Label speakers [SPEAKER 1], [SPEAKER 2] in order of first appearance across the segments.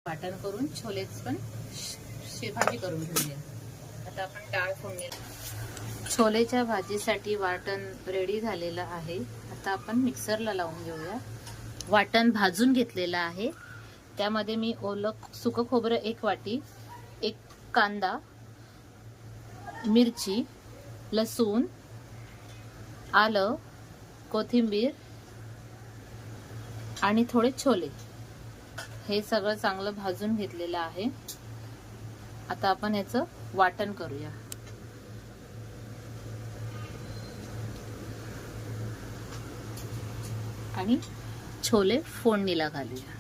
[SPEAKER 1] वाटण करून छोलेच पण भाजी करून घेऊया। आता आपण डाळ फोडणी। छोलेच्या भाजीसाठी वाटण रेडी झालेलं आहे। आता आपण मिक्सरला लावून घेऊया। वाटण भाजून घेतलेलं आहे, त्यामध्ये मी ओलं सुकं खोबरं 1 वाटी, 1 कांदा, मिरची, लसूण, आलं, कोथिंबीर आणि थोडे छोले हे सगळं चांगलं भाजून घेतलेलं आहे। आता आपण याचं वाटण करूया। आणि छोले फोडणीला घालूया।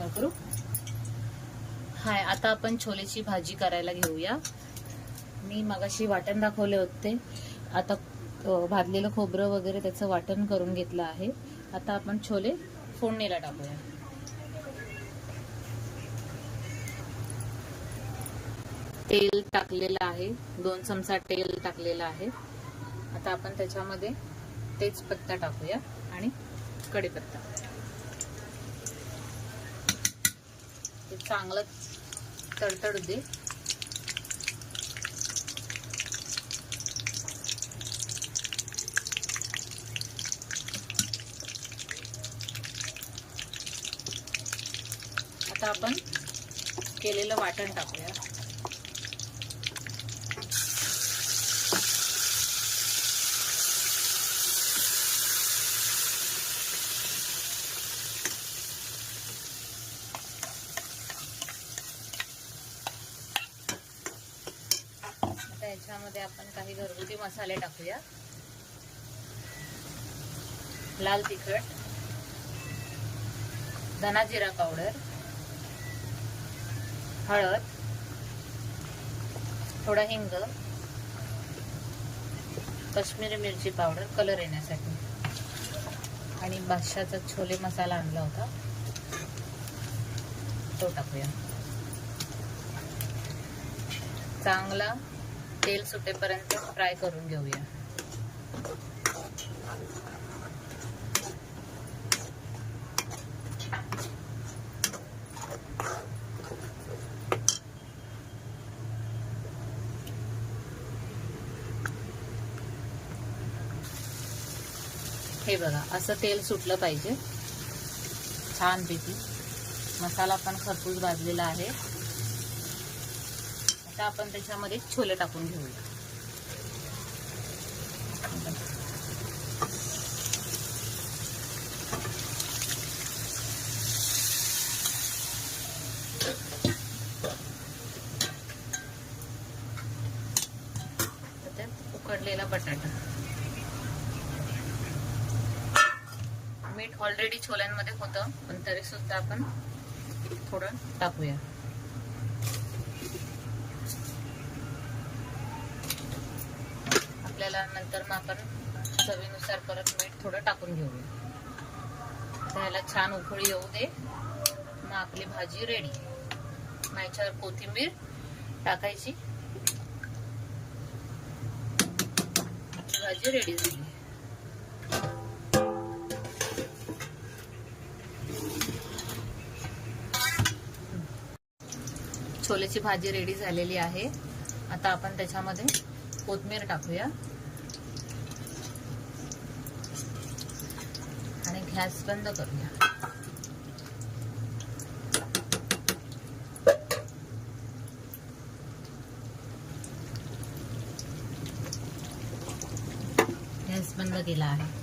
[SPEAKER 1] करू हाय, आता आपण छोलेची भाजी करायला घेऊया। मी मगाशी वाटण दाखवले होते, आता भाजलेलं खोबरं वगैरे त्याचं वाटण करून घेतलं आहे। आता आपण छोले फोडणीला टाकूया। तेल टाकलेलं आहे, 2 चमचा तेल टाकलेलं आहे। आता आपण त्याच्यामध्ये तेजपत्ता टाकूया आणि कढीपत्ता। ते चांगलं तडतडू दे। आता आपण केलेलं वाटण टाकूया। आता याच्यामध्ये आपण काही घरगुती मसाले टाकूया। लाल तिखट, धना जिरा पावडर, हळद, थोडा हिंग, काश्मीरी मिरची पावडर कलर येण्यासाठी, आणि बादशाहचा छोले मसाला आणला होता तो टाकूया। चांगला तेल सुटेपर्यंत फ्राय करून घेऊया। हे बघा, असं तेल सुटलं पाहिजे छानपैकी। मसाला पण खरपूस भाजलेला आहे। आता आपण त्याच्यामध्ये छोले टाकून घेऊया। त्यात उकडलेला बटाटा, मीठ ऑलरेडी छोल्यांमध्ये होतं, पण तरी सुद्धा आपण थोडं टाकूया। आपल्याला नंतर मग आपण चवीनुसार परत मीठ थोडं टाकून घेऊया। त्याला छान उकळी येऊ दे, मग आपली भाजी रेडी। मग याच्यावर कोथिंबीर टाकायची। आपली भाजी रेडी झाली। छोलेची भाजी रेडी झालेली आहे। आता आपण त्याच्यामध्ये कोथिंबीर टाकूया आणि गॅस बंद करूया। गॅस बंद केला आहे।